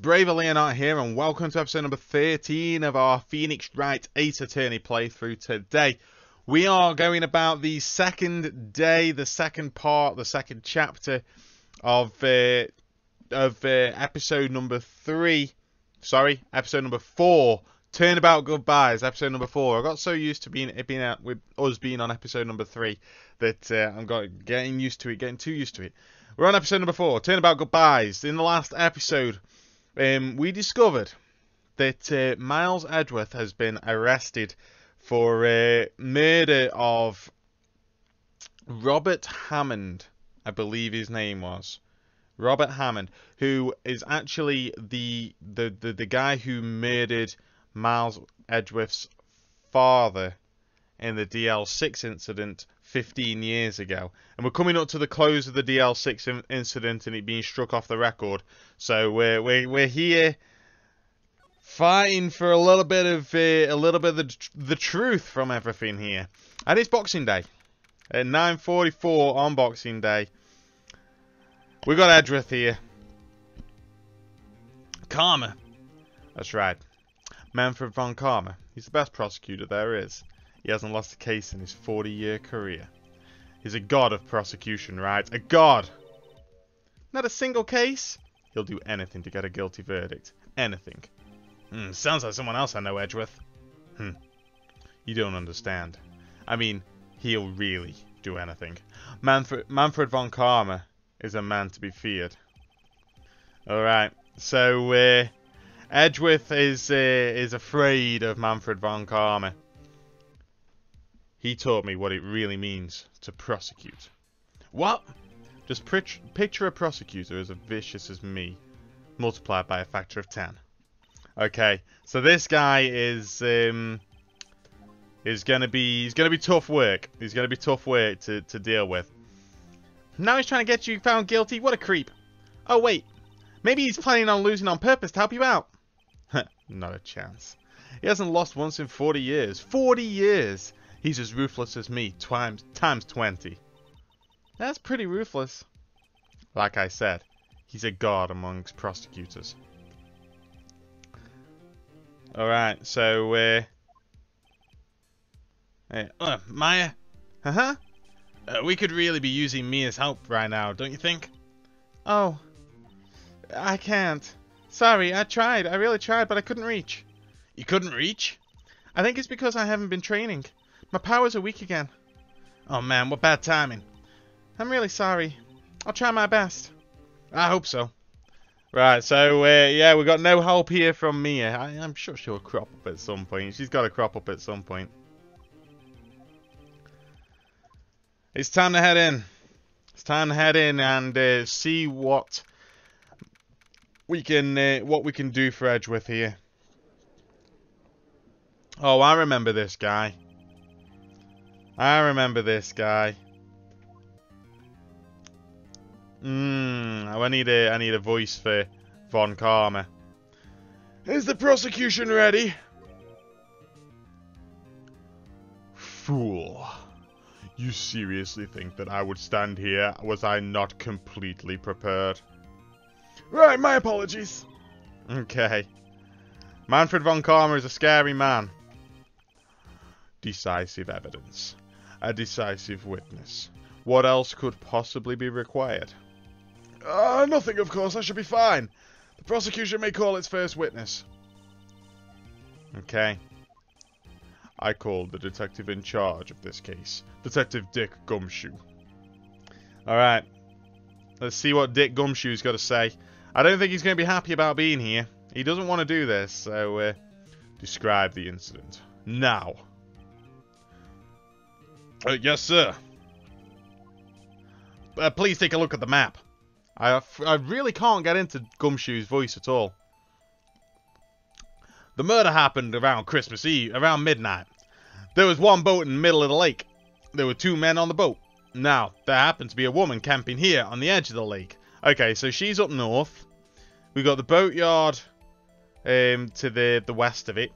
Brave Leonard here, and welcome to episode number 13 of our Phoenix Wright Ace Attorney playthrough. Today, we are going about the second day, the second part, the second chapter of episode number 3. Sorry, episode number 4. Turnabout Goodbyes, episode number 4. I got so used to being with us being on episode number 3 that I'm getting too used to it. We're on episode number 4, Turnabout Goodbyes. In the last episode, we discovered that Miles Edgeworth has been arrested for murder of Robert Hammond, I believe his name was. Robert Hammond, who is actually the guy who murdered Miles Edgeworth's father in the DL6 incident 15 years ago. And we're coming up to the close of the DL6 incident and it being struck off the record. So we're here fighting for a little bit of the truth from everything here. And it's Boxing Day. At 9:44 on Boxing Day. We got Edgeworth here. Karma. That's right. Manfred von Karma. He's the best prosecutor there is. He hasn't lost a case in his 40-year career. He's a god of prosecution, right? A god! Not a single case? He'll do anything to get a guilty verdict. Anything. Sounds like someone else I know, Edgeworth. You don't understand. I mean, he'll really do anything. Manfred von Karma is a man to be feared. Alright, so Edgeworth is afraid of Manfred von Karma. He taught me what it really means to prosecute. What? Just picture a prosecutor as vicious as me, multiplied by a factor of 10. Okay, so this guy is gonna be tough work. He's gonna be tough work to deal with. Now he's trying to get you found guilty. What a creep! Oh wait, maybe he's planning on losing on purpose to help you out. Not a chance. He hasn't lost once in 40 years. 40 years. He's as ruthless as me, times 20. That's pretty ruthless. Like I said, he's a god amongst prosecutors. Alright, so, Maya? We could really be using Mia's help right now, don't you think? Oh, I can't. Sorry, I tried. I really tried, but I couldn't reach. You couldn't reach? I think it's because I haven't been training. My powers are weak again. Oh man, what bad timing. I'm really sorry. I'll try my best. I hope so. Right, so, yeah, we got no help here from Mia. I'm sure she'll crop up at some point. She's got to crop up at some point. It's time to head in. It's time to head in and see what we can do for Edgeworth here. Oh, I remember this guy. I need a voice for Von Karma. Is the prosecution ready? Fool. You seriously think that I would stand here? Was I not completely prepared? Right, my apologies. Okay. Manfred von Karma is a scary man. Decisive evidence. A decisive witness. What else could possibly be required? Nothing, of course. I should be fine. The prosecution may call its first witness. Okay. I called the detective in charge of this case. Detective Dick Gumshoe. Alright. Let's see what Dick Gumshoe's got to say. I don't think he's going to be happy about being here. He doesn't want to do this, so describe the incident. Now. Yes, sir. Please take a look at the map. I really can't get into Gumshoe's voice at all. The murder happened around Christmas Eve, around midnight. There was one boat in the middle of the lake. There were 2 men on the boat. Now, there happened to be a woman camping here on the edge of the lake. Okay, so she's up north. We got the boatyard to the west of it.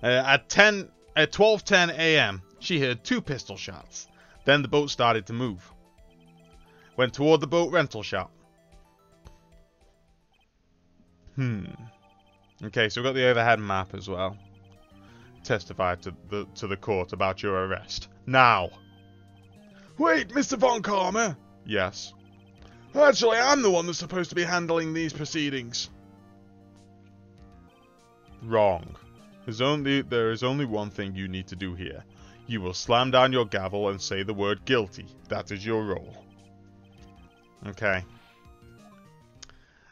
At 12:10 a.m., she heard 2 pistol shots. Then the boat started to move. Went toward the boat rental shop. Okay, so we've got the overhead map as well. Testify to the court about your arrest. Now! Wait, Mr. Von Karma! Yes. Actually, I'm the one that's supposed to be handling these proceedings. Wrong. There is only one thing you need to do here. You will slam down your gavel and say the word guilty. That is your role. Okay.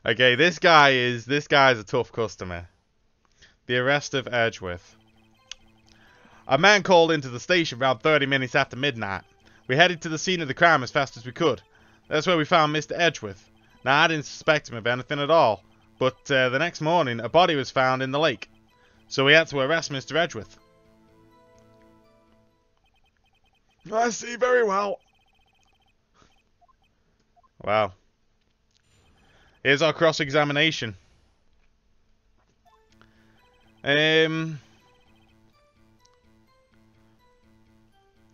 Okay, this guy is a tough customer. The arrest of Edgeworth. A man called into the station around 30 minutes after midnight. We headed to the scene of the crime as fast as we could. That's where we found Mr. Edgeworth. Now, I didn't suspect him of anything at all, but the next morning a body was found in the lake. So we had to arrest Mr. Edgeworth. I see very well. Wow. Here's our cross-examination. There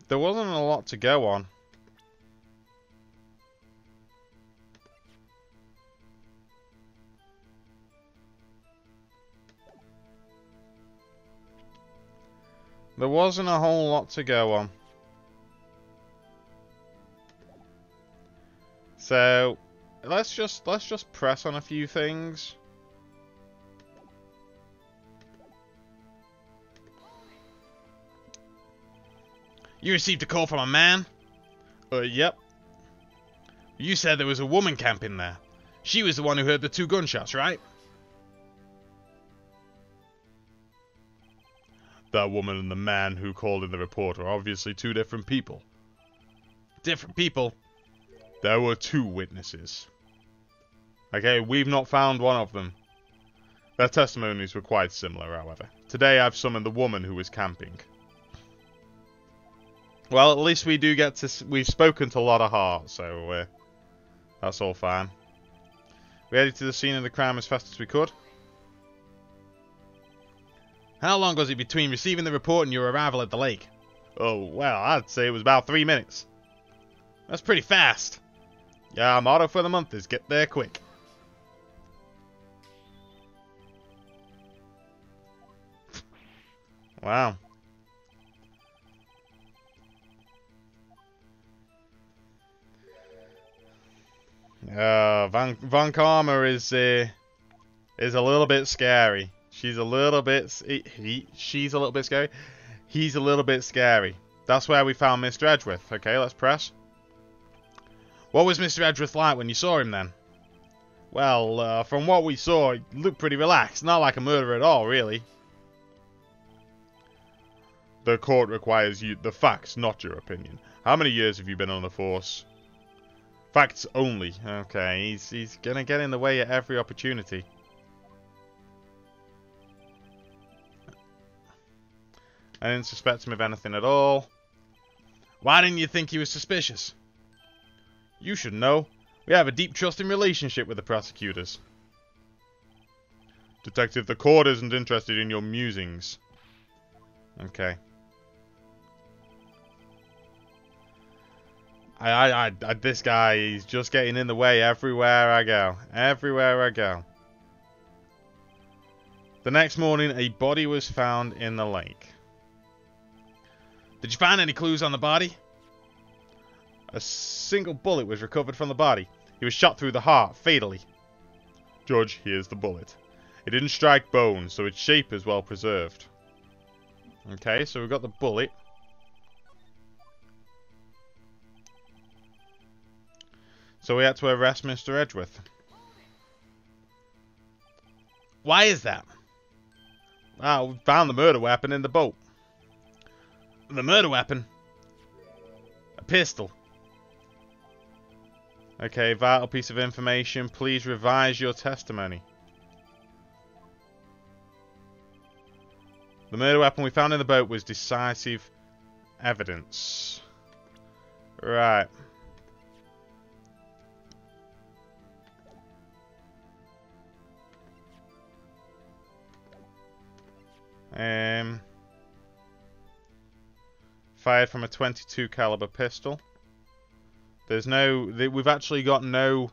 wasn't a lot to go on. There wasn't a whole lot to go on. So let's just press on a few things. You received a call from a man? Yep. You said there was a woman camping there. She was the one who heard the 2 gunshots, right? That woman and the man who called in the report are obviously 2 different people. Different people? There were 2 witnesses. Okay, we've not found one of them. Their testimonies were quite similar, however. Today I've summoned the woman who was camping. Well, at least we do get to... We've spoken to a lot of heart, so that's all fine. We headed to the scene of the crime as fast as we could. How long was it between receiving the report and your arrival at the lake? Oh, well, I'd say it was about 3 minutes. That's pretty fast. Yeah, our motto for the month is get there quick. Wow. Von Karma is a little bit scary. She's a little bit... she's a little bit scary. He's a little bit scary. That's where we found Mr. Edgeworth. Okay, let's press. What was Mr. Edgeworth like when you saw him then? Well, from what we saw, he looked pretty relaxed. Not like a murderer at all, really. The court requires the facts, not your opinion. How many years have you been on the force? Facts only. Okay, he's gonna get in the way at every opportunity. I didn't suspect him of anything at all. Why didn't you think he was suspicious? You should know. We have a deep trusting relationship with the prosecutors. Detective, the court isn't interested in your musings. Okay. This guy, he's just getting in the way everywhere I go. Everywhere I go. The next morning, a body was found in the lake. Did you find any clues on the body? A single bullet was recovered from the body. He was shot through the heart, fatally. Judge, here's the bullet. It didn't strike bone, so its shape is well preserved. Okay, so we've got the bullet. So we had to arrest Mr. Edgeworth. Why is that? Well, we found the murder weapon in the boat. The murder weapon? A pistol. Okay, vital piece of information. Please revise your testimony. The murder weapon we found in the boat was decisive evidence. Right. Fired from a .22 caliber pistol. There's no... We've actually got no...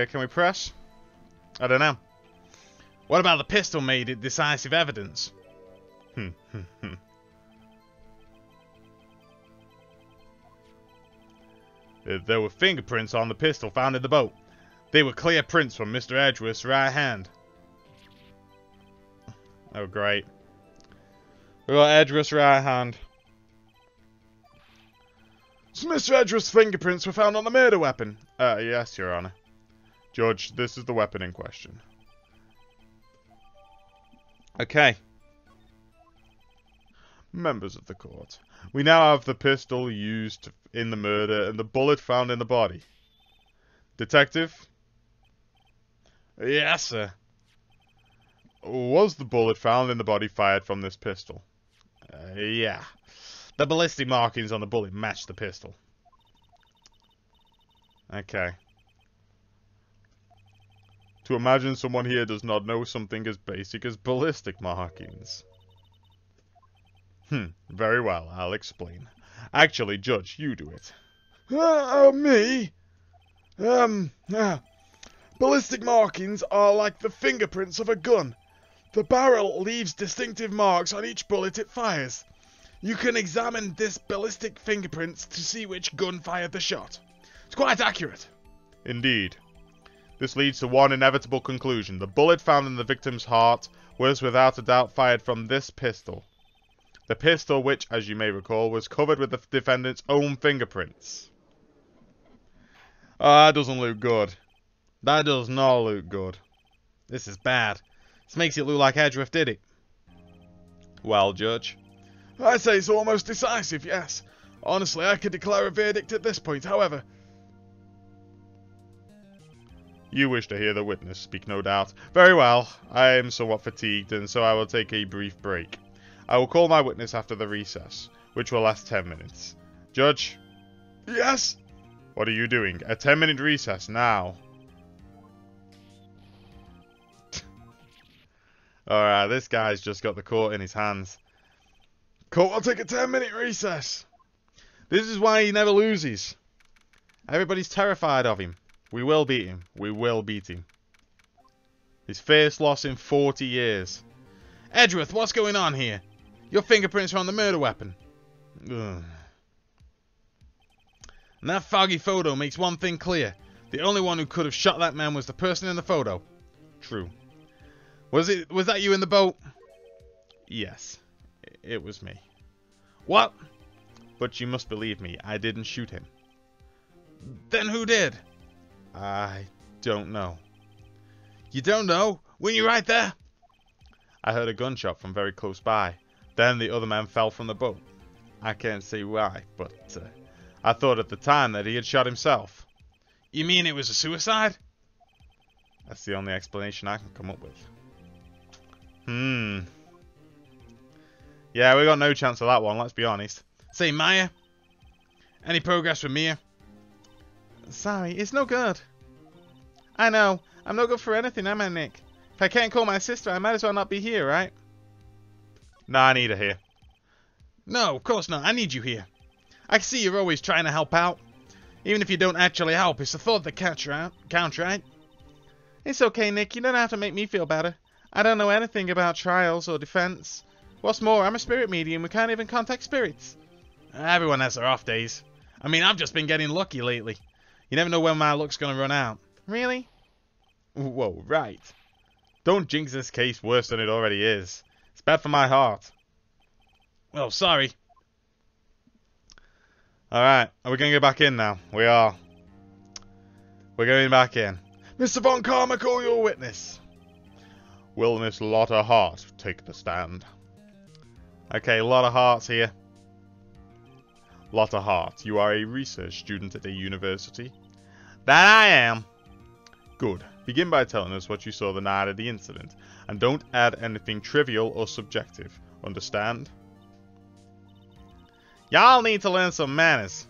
can we press? I don't know. What about the pistol made it decisive evidence? There were fingerprints on the pistol found in the boat. They were clear prints from Mr. Edgeworth's right hand. Oh, great. We got Edgeworth's right hand. So Mr. Edgeworth's fingerprints were found on the murder weapon? Yes, Your Honor. Judge, this is the weapon in question. Okay. Members of the court, we now have the pistol used in the murder and the bullet found in the body. Detective? Yes, sir. Was the bullet found in the body fired from this pistol? Yeah. The ballistic markings on the bullet match the pistol. Okay. To imagine someone here does not know something as basic as ballistic markings. Very well, I'll explain. Actually, Judge, you do it. Me? Ballistic markings are like the fingerprints of a gun. The barrel leaves distinctive marks on each bullet it fires. You can examine this ballistic fingerprints to see which gun fired the shot. It's quite accurate. Indeed. This leads to one inevitable conclusion. The bullet found in the victim's heart was without a doubt fired from this pistol. The pistol which, as you may recall, was covered with the defendant's own fingerprints. Oh, that doesn't look good. That does not look good. This is bad. This makes it look like Edgeworth did it. Well, Judge? I say it's almost decisive, yes. Honestly, I could declare a verdict at this point, however. You wish to hear the witness speak, no doubt. Very well. I am somewhat fatigued, and so I will take a brief break. I will call my witness after the recess, which will last 10 minutes. Judge? Yes? What are you doing? A 10-minute recess now. Alright, this guy's just got the court in his hands. Court will take a 10-minute recess. This is why he never loses. Everybody's terrified of him. We will beat him. We will beat him. His first loss in 40 years. Edgeworth, what's going on here? Your fingerprints are on the murder weapon. Ugh. And that foggy photo makes one thing clear. The only one who could have shot that man was the person in the photo. True. Was that you in the boat? Yes. It was me. What? But you must believe me, I didn't shoot him. Then who did? I don't know. You don't know? Weren't you right there? I heard a gunshot from very close by. Then the other man fell from the boat. I can't say why, but I thought at the time that he had shot himself. You mean it was a suicide? That's the only explanation I can come up with. Yeah, we got no chance of that one, let's be honest. Say, Maya? Any progress with Mia? Sorry, it's no good. I know. I'm no good for anything, am I, Nick? If I can't call my sister, I might as well not be here, right? No, I need her here. No, of course not. I need you here. I can see you're always trying to help out. Even if you don't actually help, it's the thought that counts, right? It's okay, Nick. You don't have to make me feel better. I don't know anything about trials or defense. What's more, I'm a spirit medium. We can't even contact spirits. Everyone has their off days. I mean, I've just been getting lucky lately. You never know when my luck's going to run out. Really? Whoa, right. Don't jinx this case worse than it already is. It's bad for my heart. Well, sorry. Alright, are we going to go back in now? We are. We're going back in. Mr. Von Karma, call your witness. Will Miss Lotta Hart take the stand? Okay, Lotta Hart's here. Lotta Hart, you are a research student at a university? That I am. Good. Begin by telling us what you saw the night of the incident, and don't add anything trivial or subjective. Understand? Y'all need to learn some manners.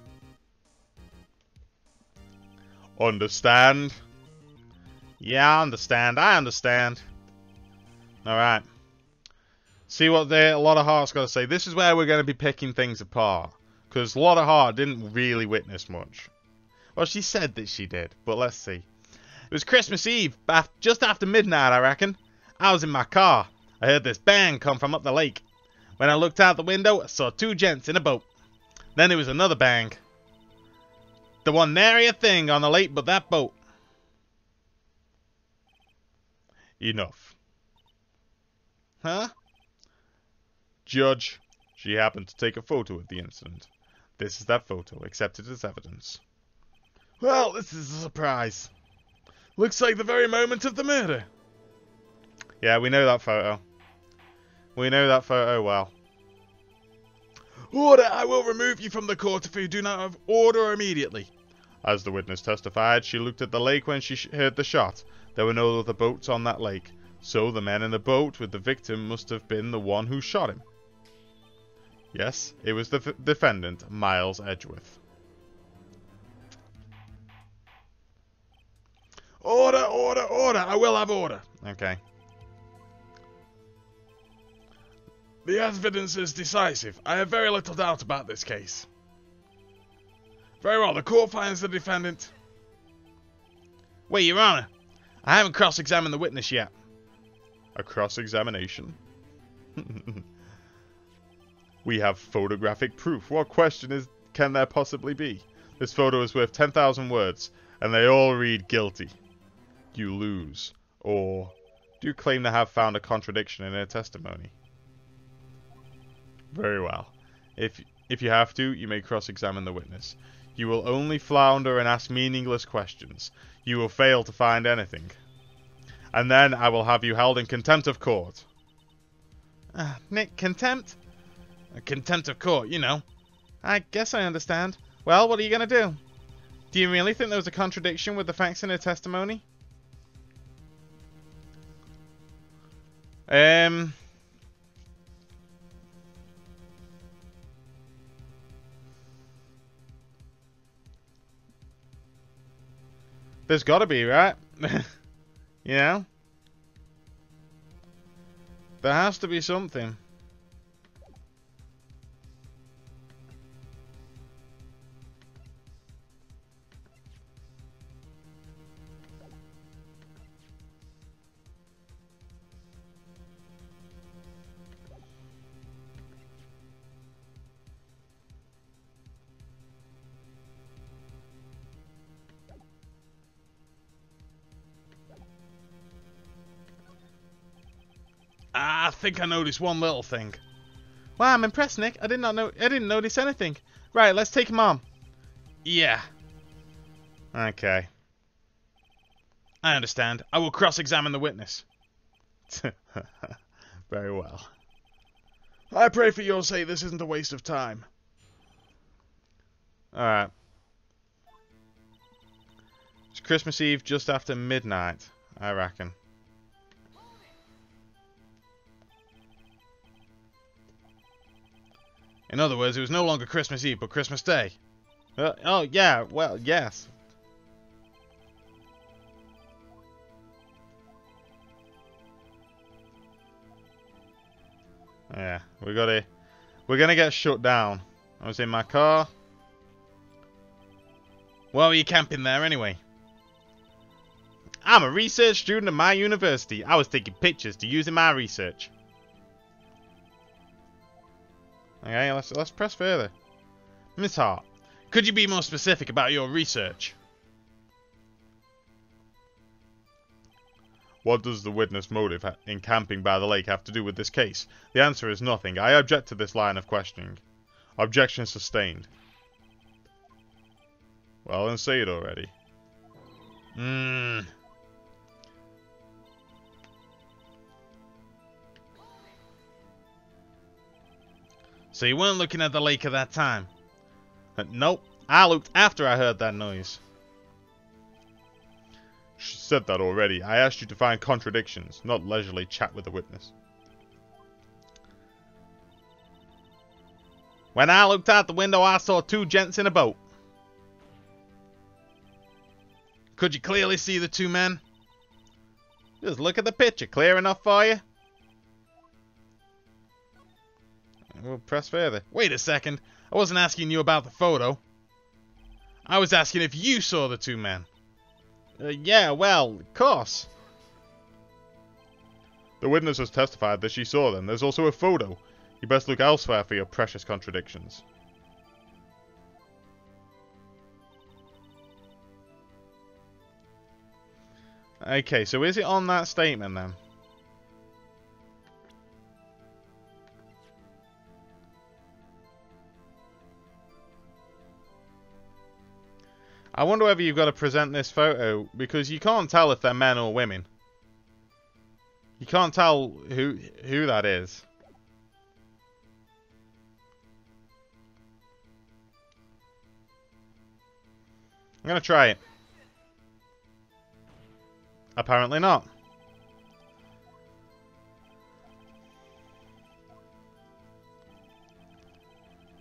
Understand? Yeah, I understand. I understand. Alright. See what Lotta Hart's got to say. This is where we're going to be picking things apart. Because Lotta Hart didn't really witness much. Well, she said that she did, but let's see. It was Christmas Eve, just after midnight, I reckon. I was in my car. I heard this bang come from up the lake. When I looked out the window, I saw two gents in a boat. Then there was another bang. There wasn't nary a thing on the lake but that boat. Enough. Huh? Judge, she happened to take a photo of the incident. This is that photo, accepted as evidence. Well, this is a surprise. Looks like the very moment of the murder. Yeah, we know that photo. We know that photo well. Order! I will remove you from the court if you do not have order immediately. As the witness testified, she looked at the lake when she heard the shot. There were no other boats on that lake, so the man in the boat with the victim must have been the one who shot him. Yes, it was the defendant, Miles Edgeworth. Order, order, order! I will have order. Okay. The evidence is decisive. I have very little doubt about this case. Very well, the court finds the defendant. Wait, Your Honor. I haven't cross-examined the witness yet. A cross-examination? We have photographic proof. What question can there possibly be? This photo is worth 10,000 words, and they all read guilty. You lose. Or do you claim to have found a contradiction in her testimony? Very well. If you have to, you may cross-examine the witness. You will only flounder and ask meaningless questions. You will fail to find anything. And then I will have you held in contempt of court. Nick, contempt? Contempt of court, you know. I guess I understand. Well, what are you going to do? Do you really think there was a contradiction with the facts in her testimony? There's got to be, right? You know? There has to be something. I think I noticed one little thing. Wow, I'm impressed, Nick. I didn't notice anything. Right, let's take him on. Yeah. Okay. I understand. I will cross-examine the witness. Very well. I pray for your sake this isn't a waste of time. Alright. It's Christmas Eve just after midnight, I reckon. In other words, it was no longer Christmas Eve, but Christmas Day. Oh, yeah, well, yes. Yeah, we're gonna get shut down. I was in my car. Why were you camping there anyway? I'm a research student at my university. I was taking pictures to use in my research. Okay, let's press further. Miss Hart, could you be more specific about your research? What does the witness' motive in camping by the lake have to do with this case? The answer is nothing. I object to this line of questioning. Objection sustained. Well, then say it already. So you weren't looking at the lake at that time? Nope. I looked after I heard that noise. She said that already. I asked you to find contradictions, not leisurely chat with the witness. When I looked out the window, I saw two gents in a boat. Could you clearly see the two men? Just look at the picture. Clear enough for you? We'll press further. Wait a second. I wasn't asking you about the photo. I was asking if you saw the two men. Yeah, well, of course. The witness has testified that she saw them. There's also a photo. You best look elsewhere for your precious contradictions. Okay, so is it on that statement then? I wonder whether you've got to present this photo, because you can't tell if they're men or women. You can't tell who that is. I'm gonna try it. Apparently not.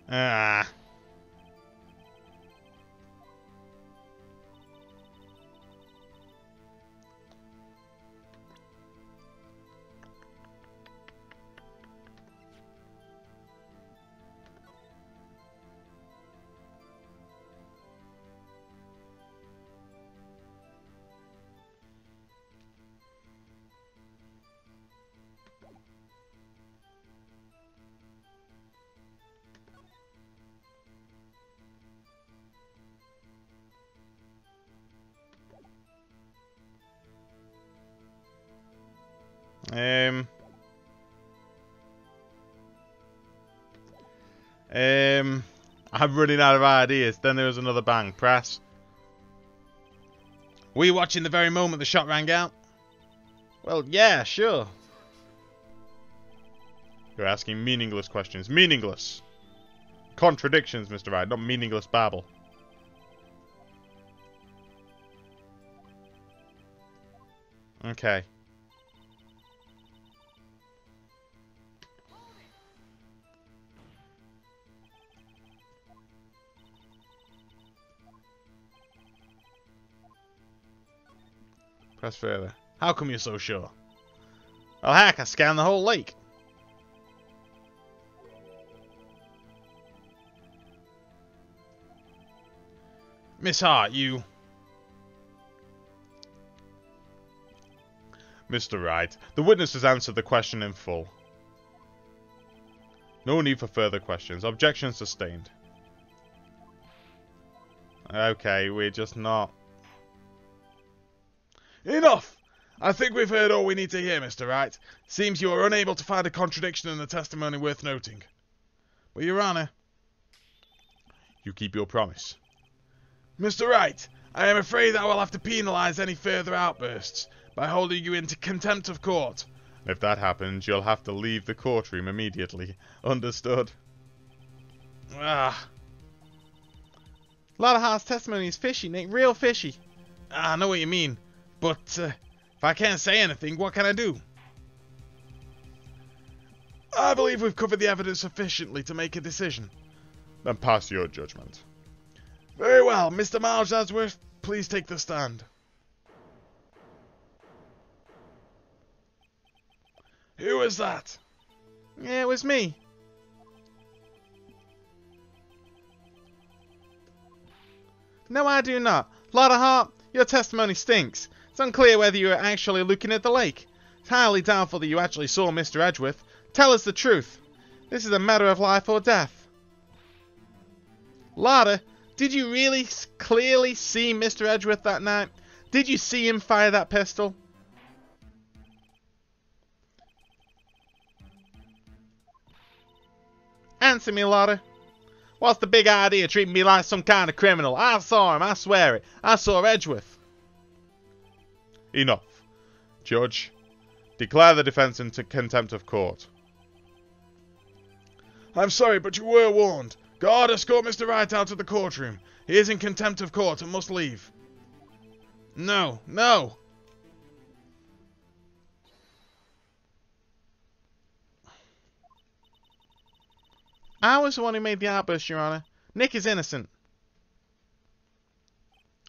Ah. I'm running out of ideas. Then there was another bang. Press. Were you watching the very moment the shot rang out? Well, yeah, sure. You're asking meaningless questions. Meaningless. Contradictions, Mr. Wright, not meaningless babble. Okay. Press further. How come you're so sure? Well, heck, I scanned the whole lake. Miss Hart, you... Mr. Wright, the witness has answered the question in full. No need for further questions. Objection sustained. Okay, we're just not... Enough! I think we've heard all we need to hear, Mr. Wright. Seems you are unable to find a contradiction in the testimony worth noting. But, Your Honour... You keep your promise. Mr. Wright, I am afraid I will have to penalise any further outbursts by holding you into contempt of court. If that happens, you'll have to leave the courtroom immediately. Understood? Ah. Lotta Hart's testimony is fishy, Nick. Real fishy. I know what you mean. But, if I can't say anything, what can I do? I believe we've covered the evidence sufficiently to make a decision. Then pass your judgment. Very well, Mr. Miles Asworth, please take the stand. Who was that? Yeah, it was me. No, I do not. Lotta Hart, your testimony stinks. It's unclear whether you were actually looking at the lake. It's highly doubtful that you actually saw Mr. Edgeworth. Tell us the truth. This is a matter of life or death. Lotta, did you really clearly see Mr. Edgeworth that night? Did you see him fire that pistol? Answer me, Lotta. What's the big idea treating me like some kind of criminal? I saw him, I swear it. I saw Edgeworth. Enough. Judge, declare the defence into contempt of court. I'm sorry, but you were warned. Guard, escort Mr. Wright out of the courtroom. He is in contempt of court and must leave. No, no. I was the one who made the outburst, Your Honour. Nick is innocent.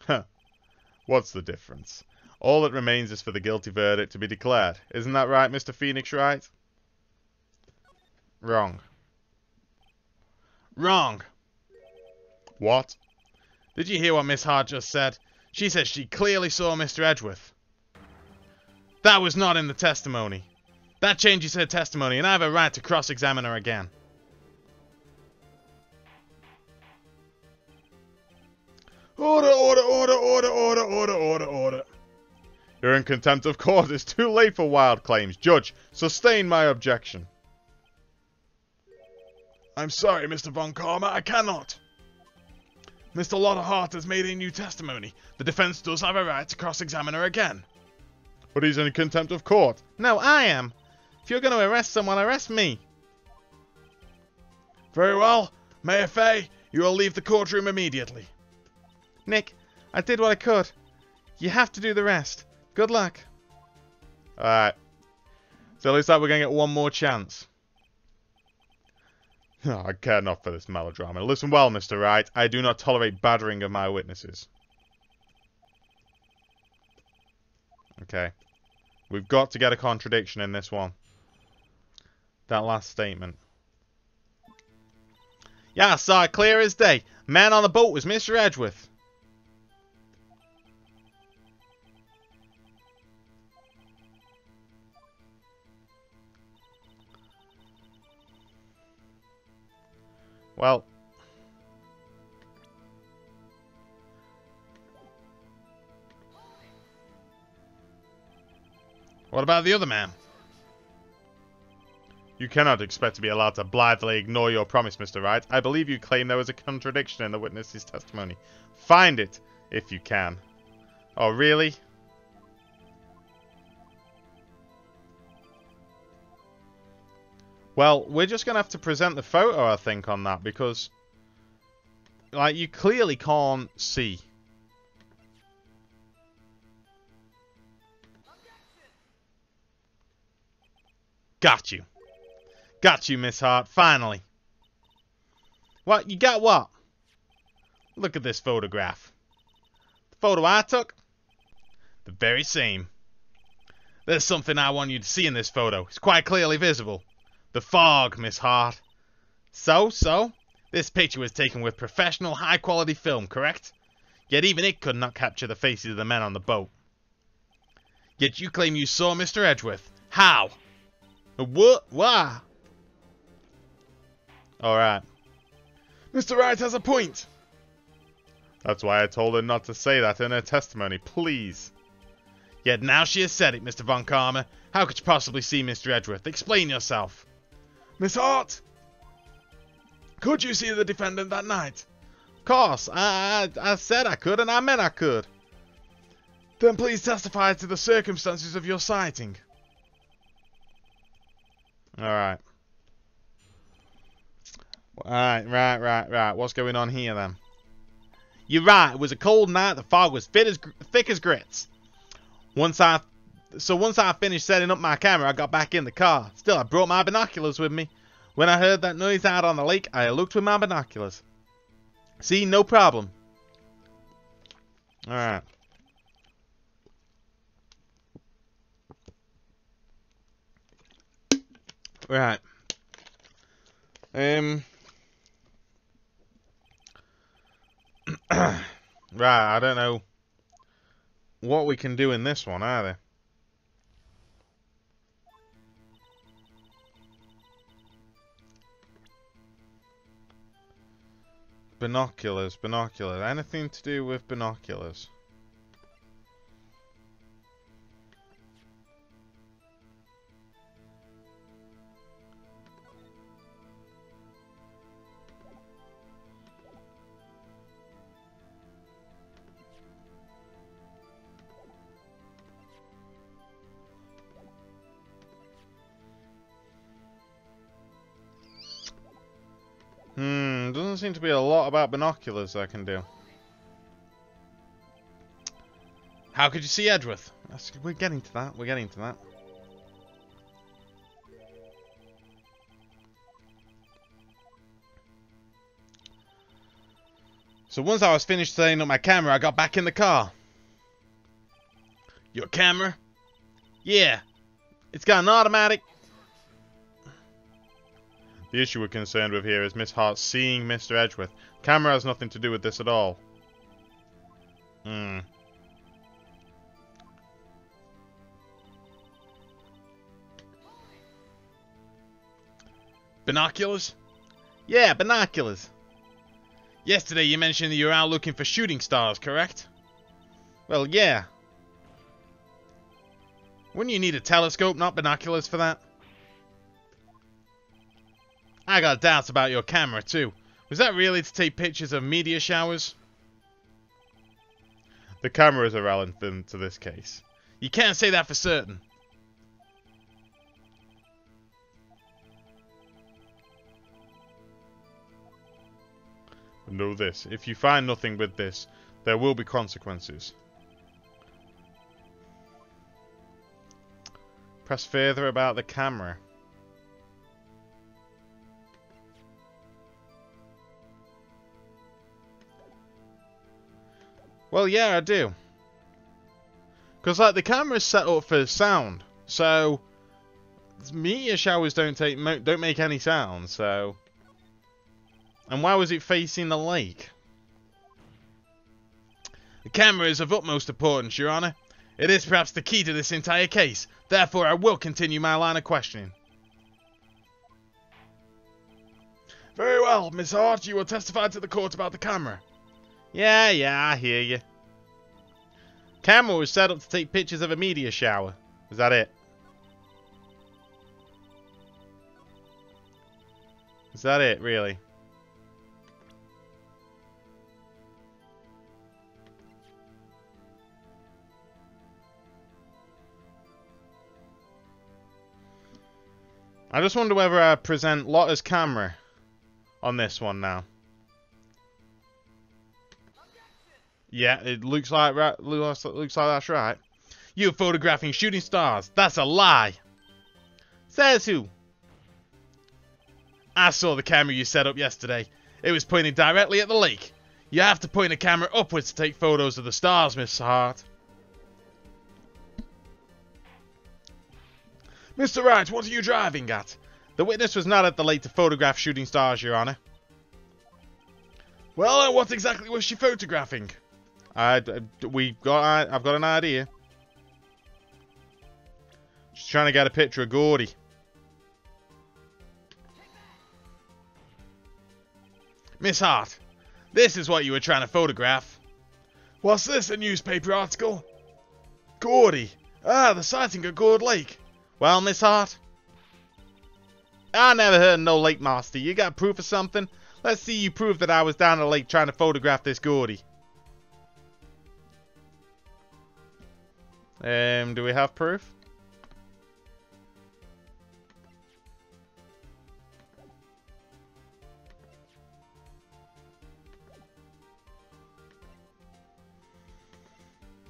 Huh. What's the difference? All that remains is for the guilty verdict to be declared. Isn't that right, Mr. Phoenix Wright? Wrong. Wrong. What? Did you hear what Miss Hart just said? She says she clearly saw Mr. Edgeworth. That was not in the testimony. That changes her testimony, and I have a right to cross-examine her again. Order, order, order, order, order, order, order, order. You're in contempt of court. It's too late for wild claims. Judge, sustain my objection. I'm sorry, Mr. Von Karma, I cannot. Mr. Lotterhart has made a new testimony. The defense does have a right to cross-examine her again. But he's in contempt of court. No, I am. If you're going to arrest someone, arrest me. Very well. Mayor Fay, you will leave the courtroom immediately. Nick, I did what I could. You have to do the rest. Good luck. Alright. So it looks like we're going to get one more chance. Oh, I care not for this melodrama. Listen well, Mr. Wright. I do not tolerate battering of my witnesses. Okay. We've got to get a contradiction in this one. That last statement. Yeah, I saw it clear as day. Man on the boat was Mr. Edgeworth. Well, what about the other man? You cannot expect to be allowed to blithely ignore your promise, Mr. Wright. I believe you claim there was a contradiction in the witness's testimony. Find it, if you can. Oh, really? Well, we're just going to have to present the photo, I think, on that, because, like, you clearly can't see. Got you. Got you, Miss Hart, finally. What? You got what? Look at this photograph. The photo I took? The very same. There's something I want you to see in this photo. It's quite clearly visible. The fog, Miss Hart. So? This picture was taken with professional, high-quality film, correct? Yet even it could not capture the faces of the men on the boat. Yet you claim you saw Mr. Edgeworth. How? What? Why? Alright. Mr. Wright has a point. That's why I told her not to say that in her testimony, please. Yet now she has said it, Mr. Von Karma. How could you possibly see Mr. Edgeworth? Explain yourself. Miss Hart, could you see the defendant that night? Of course. I said I could, and I meant I could. Then please testify to the circumstances of your sighting. Alright. Right. What's going on here, then? You're right. It was a cold night. The fog was thick as grits. Once I finished setting up my camera, I got back in the car. Still, I brought my binoculars with me. When I heard that noise out on the lake, I looked with my binoculars. See, no problem. Alright. Right. Right, I don't know what we can do in this one, either. Binoculars. Anything to do with binoculars? Doesn't seem to be a lot about binoculars I can do. How could you see Edgeworth? We're getting to that. So once I was finished setting up my camera, I got back in the car. Your camera? Yeah. It's got an automatic. The issue we're concerned with here is Miss Hart seeing Mr. Edgeworth. Camera has nothing to do with this at all. Binoculars? Yeah, binoculars. Yesterday you mentioned that you were out looking for shooting stars, correct? Well, yeah. Wouldn't you need a telescope, not binoculars, for that? I got doubts about your camera, too. Was that really to take pictures of meteor showers? The camera is irrelevant to this case. You can't say that for certain. Know this. If you find nothing with this, there will be consequences. Press further about the camera. Well, yeah, I do. Because, like, the camera's set up for sound. So, meteor showers don't make any sound, so... And why was it facing the lake? The camera is of utmost importance, Your Honor. It is perhaps the key to this entire case. Therefore, I will continue my line of questioning. Very well, Miss Hart, you will testify to the court about the camera. Yeah, I hear you. Camera was set up to take pictures of a meteor shower. Is that it? Is that it, really? I just wonder whether I present Lotta's camera on this one now. Yeah, it looks like that's right. You're photographing shooting stars. That's a lie. Says who? I saw the camera you set up yesterday. It was pointing directly at the lake. You have to point a camera upwards to take photos of the stars, Miss Hart. Mr. Wright, what are you driving at? The witness was not at the lake to photograph shooting stars, Your Honor. Well, what exactly was she photographing? I've got an idea. She's trying to get a picture of Gordy. Miss Hart, this is what you were trying to photograph. What's this, a newspaper article? Gordy. Ah, the sighting at Gord Lake. Well, Miss Hart? I never heard of no lake master. You got proof of something? Let's see you prove that I was down at the lake trying to photograph this Gordy. Do we have proof?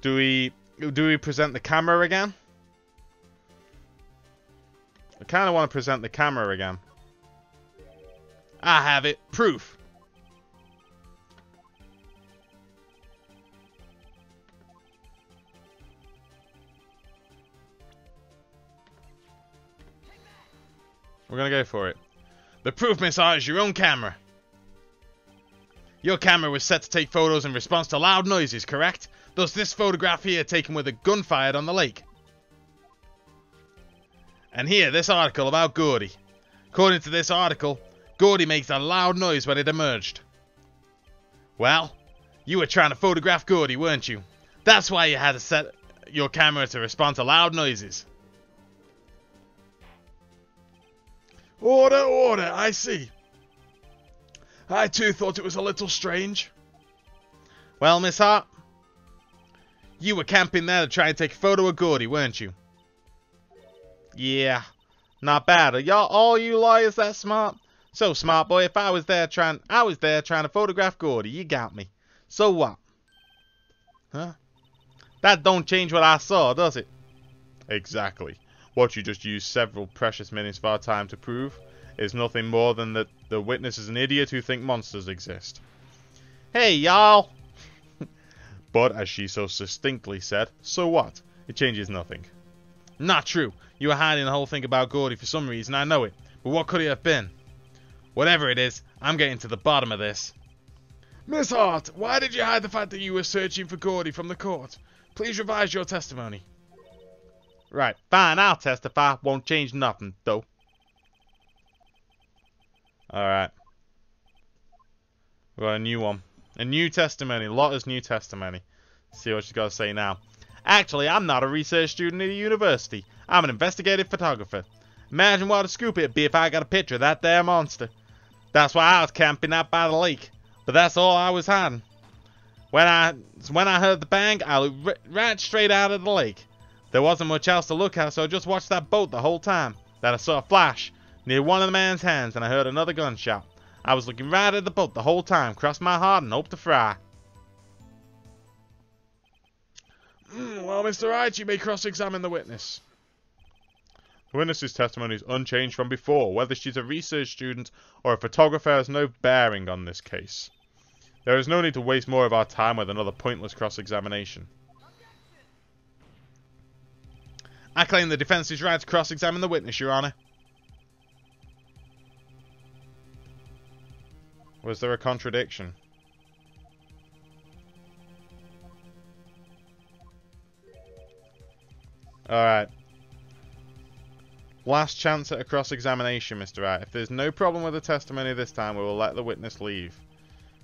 Do we present the camera again? I kind of want to present the camera again. I have it. Proof. We're going to go for it. The proof, Miss Hart, is your own camera. Your camera was set to take photos in response to loud noises, correct? Thus, this photograph here taken with a gun fired on the lake. And here, this article about Gordy. According to this article, Gordy makes a loud noise when it emerged. Well, you were trying to photograph Gordy, weren't you? That's why you had to set your camera to respond to loud noises. Order, order, I see. I too thought it was a little strange. Well, Miss Hart, you were camping there to try and take a photo of Gordy, weren't you? Yeah, not bad. Are y'all all you lawyers that smart? So smart, boy. If I was there trying to photograph Gordy. You got me. So what? Huh? That don't change what I saw, does it? Exactly. What you just used several precious minutes of our time to prove is nothing more than that the witness is an idiot who thinks monsters exist. Hey, y'all! But, as she so succinctly said, so what? It changes nothing. Not true. You were hiding the whole thing about Gordy for some reason, I know it. But what could it have been? Whatever it is, I'm getting to the bottom of this. Miss Hart, why did you hide the fact that you were searching for Gordy from the court? Please revise your testimony. Right, fine, I'll testify. Won't change nothing, though. Alright. We've got a new one. A new testimony. Lotta's new testimony. Let's see what she's got to say now. Actually, I'm not a research student at a university. I'm an investigative photographer. Imagine what a scoop it'd be if I got a picture of that there monster. That's why I was camping out by the lake. But that's all I was hiding. When I heard the bang, I looked right straight out of the lake. There wasn't much else to look at, so I just watched that boat the whole time. Then I saw a flash near one of the man's hands, and I heard another gunshot. I was looking right at the boat the whole time, crossed my heart and hoped to fry. Well, Mr. Wright, you may cross-examine the witness. The witness's testimony is unchanged from before. Whether she's a research student or a photographer has no bearing on this case. There is no need to waste more of our time with another pointless cross-examination. I claim the defense is right to cross-examine the witness, Your Honor. Was there a contradiction? Alright. Last chance at a cross-examination, Mr. Wright. If there's no problem with the testimony this time, we will let the witness leave.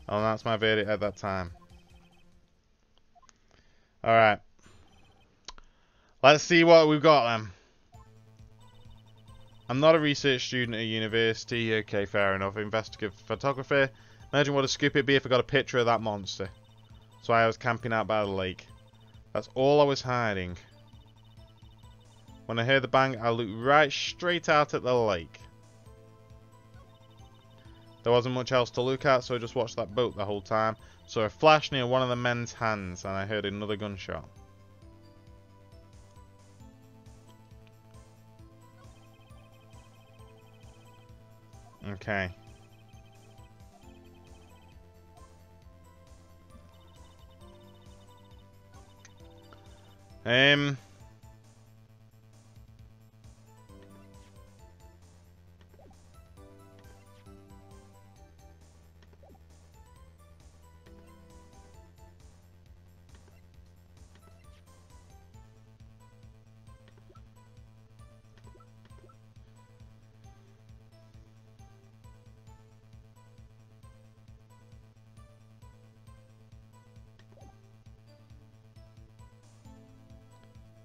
And that's my verdict at that time. Alright. Let's see what we've got then. I'm not a research student at a university. Okay, fair enough. Investigative photography. Imagine what a scoop it'd be if I got a picture of that monster. That's why I was camping out by the lake. That's all I was hiding. When I heard the bang, I looked right straight out at the lake. There wasn't much else to look at, so I just watched that boat the whole time. Saw a flash near one of the men's hands, and I heard another gunshot. Okay.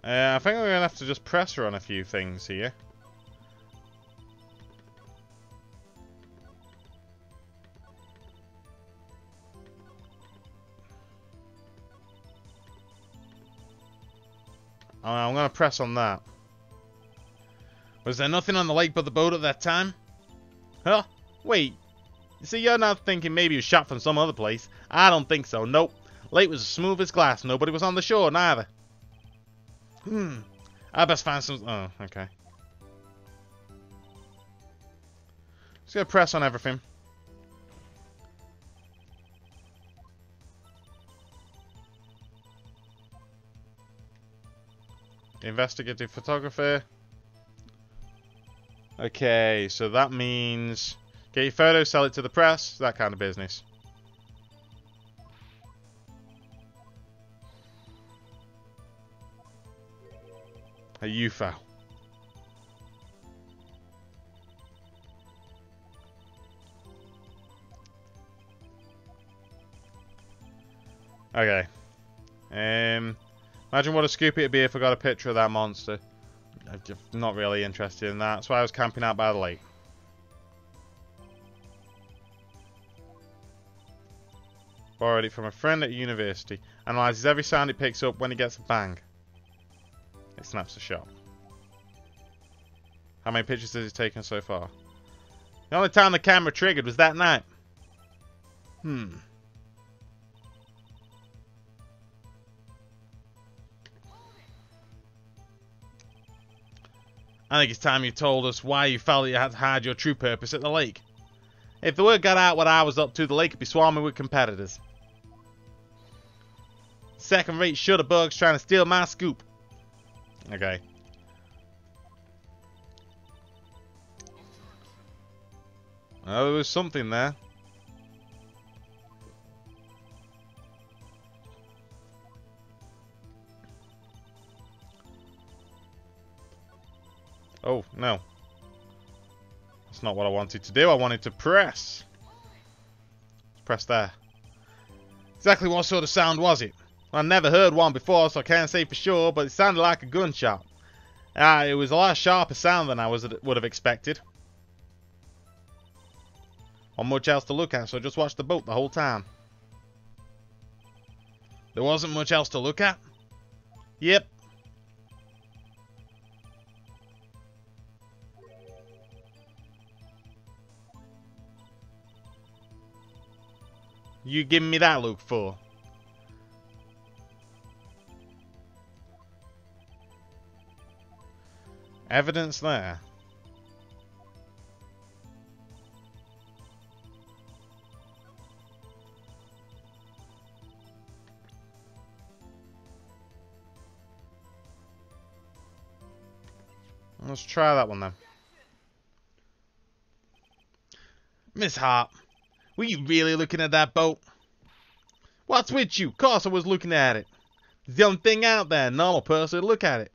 I think we're going to have to just press her on a few things here. I'm going to press on that. Was there nothing on the lake but the boat at that time? Huh? Wait. You see, you're not thinking maybe he was shot from some other place. I don't think so. Nope. Lake was as smooth as glass. Nobody was on the shore, neither. I best find some... Oh, okay. Just gonna press on everything. Investigative photography. Okay, so that means... Get your photo, sell it to the press, that kind of business. A UFO. Okay. Imagine what a scoop it'd be if I got a picture of that monster. I'm just not really interested in that. That's why I was camping out by the lake. Borrowed it from a friend at university. Analyzes every sound it picks up when it gets a bang. It snaps a shot. How many pictures has it taken so far? The only time the camera triggered was that night. I think it's time you told us why you felt you had to hide your true purpose at the lake. If the word got out what I was up to, the lake would be swarming with competitors. Second-rate shutterbugs trying to steal my scoop. Okay. Oh, there was something there. Oh, no. That's not what I wanted to do. I wanted to press. Let's press there. Exactly what sort of sound was it? I never heard one before, so I can't say for sure, but it sounded like a gunshot. It was a lot sharper sound than I would have expected. Not much else to look at, so I just watched the boat the whole time. There wasn't much else to look at? Yep. You giving me that look for? Evidence there. Let's try that one then. Miss Hart, were you really looking at that boat? What's with you? Of course I was looking at it. It's the only thing out there. A normal person would look at it.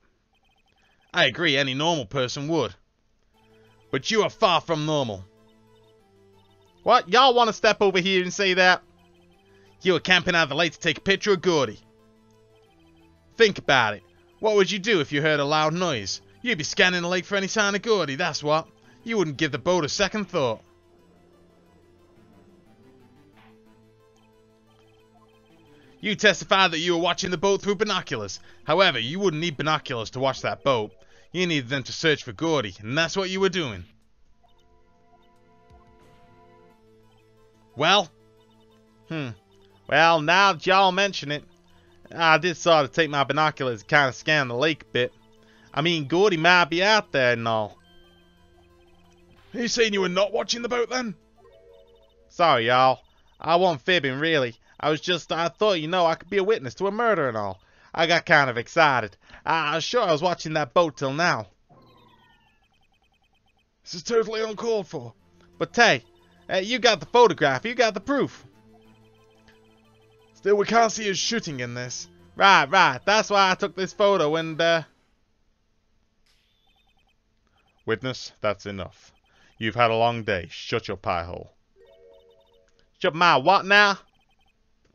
I agree, any normal person would. But you are far from normal. What? Y'all want to step over here and say that? You were camping out of the lake to take a picture of Gordy. Think about it. What would you do if you heard a loud noise? You'd be scanning the lake for any sign of Gordy, that's what. You wouldn't give the boat a second thought. You testified that you were watching the boat through binoculars. However, you wouldn't need binoculars to watch that boat. You needed them to search for Gordy, and that's what you were doing. Well? Well, now that y'all mention it, I did sort of take my binoculars and kind of scan the lake a bit. I mean, Gordy might be out there and all. Are you saying you were not watching the boat then? Sorry, y'all. I wasn't fibbing, really. I thought, I could be a witness to a murder and all. I got kind of excited. I was sure I was watching that boat till now. This is totally uncalled for. But hey, you got the photograph, you got the proof. Still, we can't see us shooting in this. Right. That's why I took this photo and, Witness, that's enough. You've had a long day. Shut your pie hole. Shut my what now?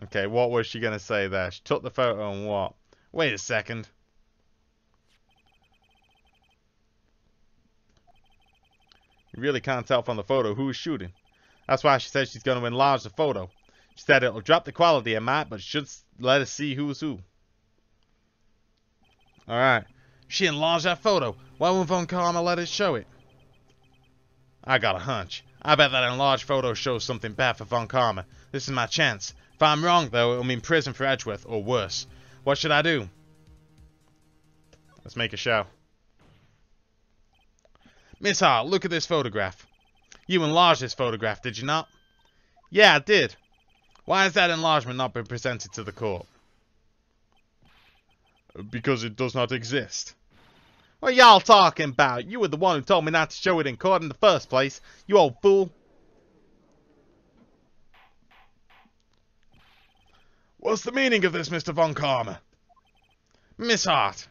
Okay, what was she going to say there? She took the photo and what? Wait a second. You really can't tell from the photo who is shooting. That's why she said she's going to enlarge the photo. She said it'll drop the quality, it might, but it should let us see who's who. Alright. She enlarged that photo. Why won't Von Karma let us show it? I got a hunch. I bet that enlarged photo shows something bad for Von Karma. This is my chance. If I'm wrong, though, it'll mean prison for Edgeworth, or worse. What should I do? Let's make a show. Miss Hart, look at this photograph. You enlarged this photograph, did you not? Yeah, I did. Why has that enlargement not been presented to the court? Because it does not exist. What are y'all talking about? You were the one who told me not to show it in court in the first place, you old fool. What's the meaning of this, Mr. Von Karma? Miss Hart.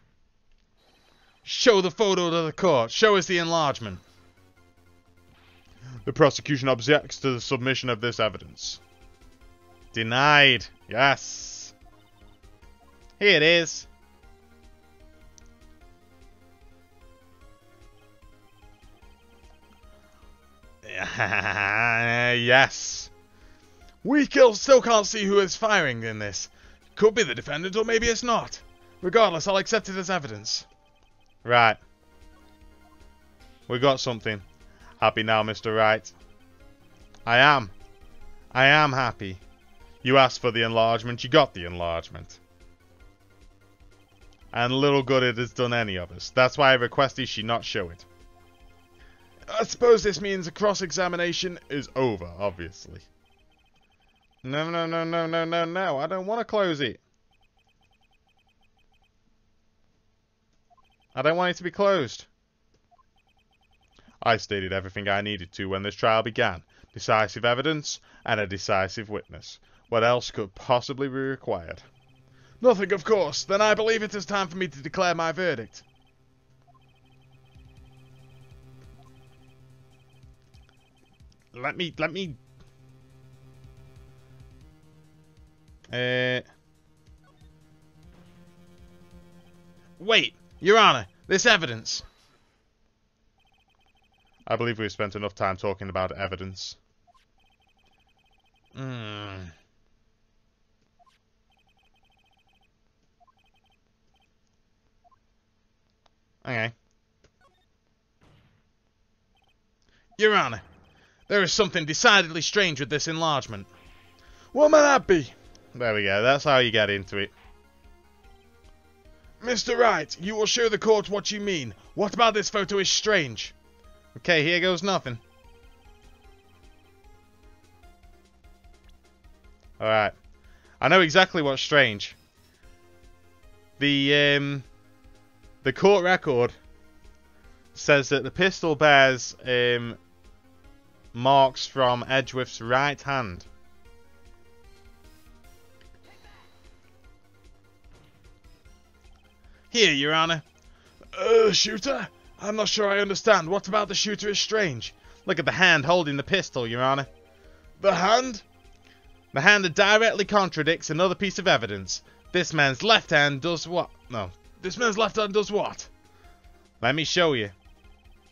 Show the photo to the court. Show us the enlargement. The prosecution objects to the submission of this evidence. Denied. Yes. Here it is. Yes. We still can't see who is firing in this. Could be the defendant or maybe it's not. Regardless, I'll accept it as evidence. Right. We got something. Happy now, Mr. Wright? I am. I am happy. You asked for the enlargement, you got the enlargement. And little good it has done any of us. That's why I requested she not show it. I suppose this means a cross-examination is over, obviously. No. I don't want to close it. I don't want it to be closed. I stated everything I needed to when this trial began. Decisive evidence and a decisive witness. What else could possibly be required? Nothing, of course. Then I believe it is time for me to declare my verdict. let me. Wait, Your Honor, this evidence. I believe we've spent enough time talking about evidence. Okay. Your Honor, there is something decidedly strange with this enlargement. What may that be? There we go, that's how you get into it. Mr. Wright, you will show the court what you mean. What about this photo is strange? Okay, here goes nothing. Alright. I know exactly what's strange. The court record says that the pistol bears marks from Edgeworth's right hand. Here, Your Honor. Shooter? I'm not sure I understand. What about the shooter is strange? Look at the hand holding the pistol, Your Honor. The hand? The hand that directly contradicts another piece of evidence. This man's left hand does what? No. This man's left hand does what? Let me show you.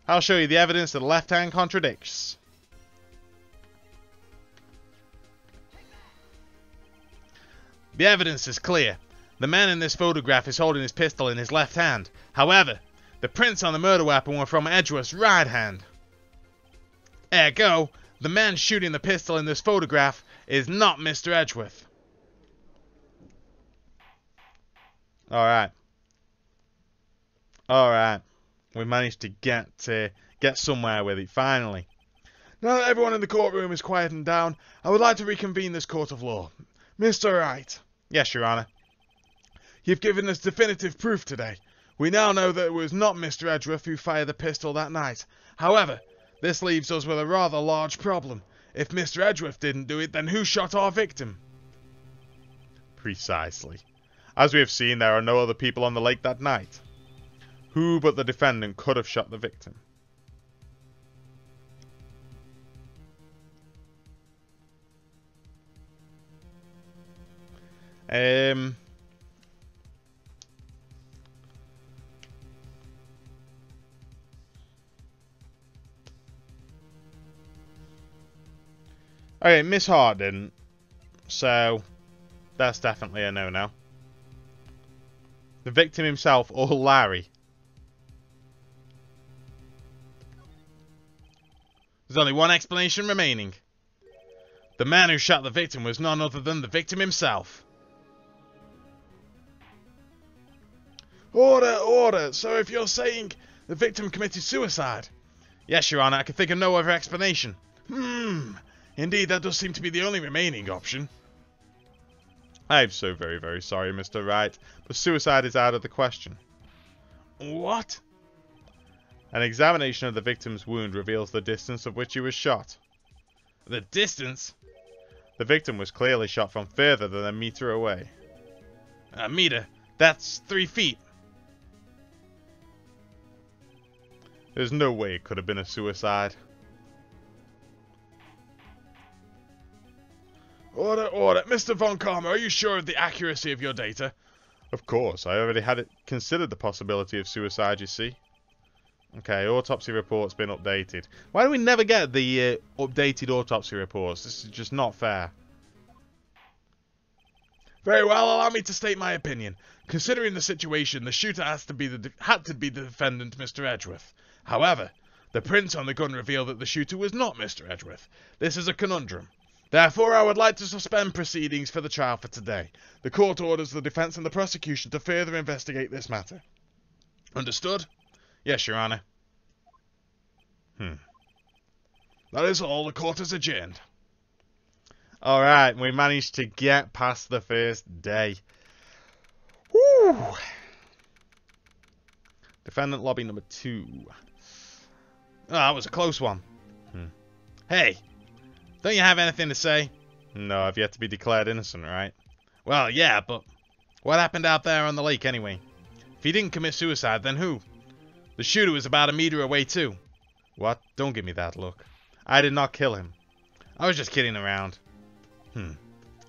I'll show you the evidence that the left hand contradicts. The evidence is clear. The man in this photograph is holding his pistol in his left hand. However, the prints on the murder weapon were from Edgeworth's right hand. Ergo, the man shooting the pistol in this photograph is not Mr. Edgeworth. Alright. Alright. We managed to get somewhere with it, finally. Now that everyone in the courtroom is quietened down, I would like to reconvene this court of law. Mr. Wright. Yes, Your Honor. You've given us definitive proof today. We now know that it was not Mr. Edgeworth who fired the pistol that night. However, this leaves us with a rather large problem. If Mr. Edgeworth didn't do it, then who shot our victim? Precisely. As we have seen, there are no other people on the lake that night. Who but the defendant could have shot the victim? Okay, Miss Hart didn't. So, that's definitely a no-no. The victim himself or Larry? There's only one explanation remaining. The man who shot the victim was none other than the victim himself. Order, order! So if you're saying the victim committed suicide? Yes, Your Honor, I can think of no other explanation. Indeed, that does seem to be the only remaining option. I'm so very, very sorry, Mr. Wright, but suicide is out of the question. What? An examination of the victim's wound reveals the distance of which he was shot. The distance? The victim was clearly shot from further than a meter away. A meter? That's 3 feet. There's no way it could have been a suicide. Order, order. Mr. Von Karma, are you sure of the accuracy of your data? Of course, I already had considered the possibility of suicide, you see. Okay, autopsy report's been updated. Why do we never get the updated autopsy reports? This is just not fair. Very well, allow me to state my opinion. Considering the situation, the shooter had to be the defendant, Mr. Edgeworth. However, the prints on the gun reveal that the shooter was not Mr. Edgeworth. This is a conundrum. Therefore, I would like to suspend proceedings for the trial for today. The court orders the defense and the prosecution to further investigate this matter. Understood? Yes, Your Honor. That is all. The court is adjourned. Alright, we managed to get past the first day. Woo! Defendant lobby number 2. Oh, that was a close one. Hey! Don't you have anything to say? No, I've yet to be declared innocent, right? Well, yeah, but what happened out there on the lake anyway? If he didn't commit suicide, then who? The shooter was about a meter away too. What? Don't give me that look. I did not kill him. I was just kidding around.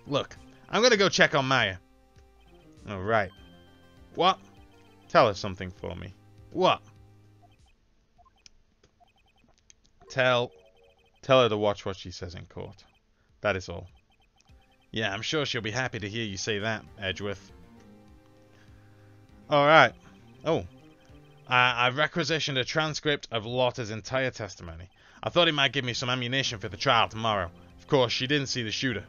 Look, I'm gonna go check on Maya. Oh, right. What? Tell her something for me. What? Tell her to watch what she says in court. That is all. Yeah, I'm sure she'll be happy to hear you say that, Edgeworth. Alright. Oh. I've requisitioned a transcript of Lotta's entire testimony. I thought it might give me some ammunition for the trial tomorrow. Of course, she didn't see the shooter.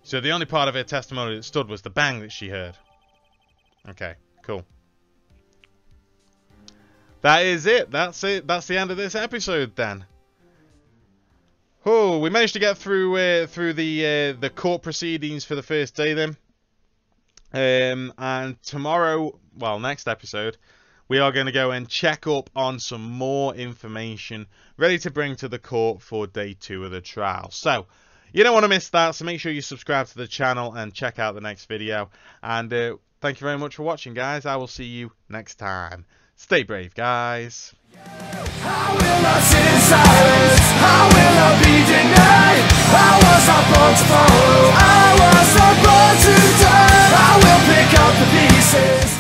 So the only part of her testimony that stood was the bang that she heard. Okay, cool. That is it. That's it. That's the end of this episode then. Oh, we managed to get through the court proceedings for the first day then. And tomorrow, well, next episode, we are going to go and check up on some more information ready to bring to the court for day 2 of the trial. So, you don't want to miss that, so make sure you subscribe to the channel and check out the next video. And thank you very much for watching, guys. I will see you next time. Stay brave, guys. How will I sit in silence? How will I be denied? I was not born to follow. I was not born to die. I will pick up the pieces.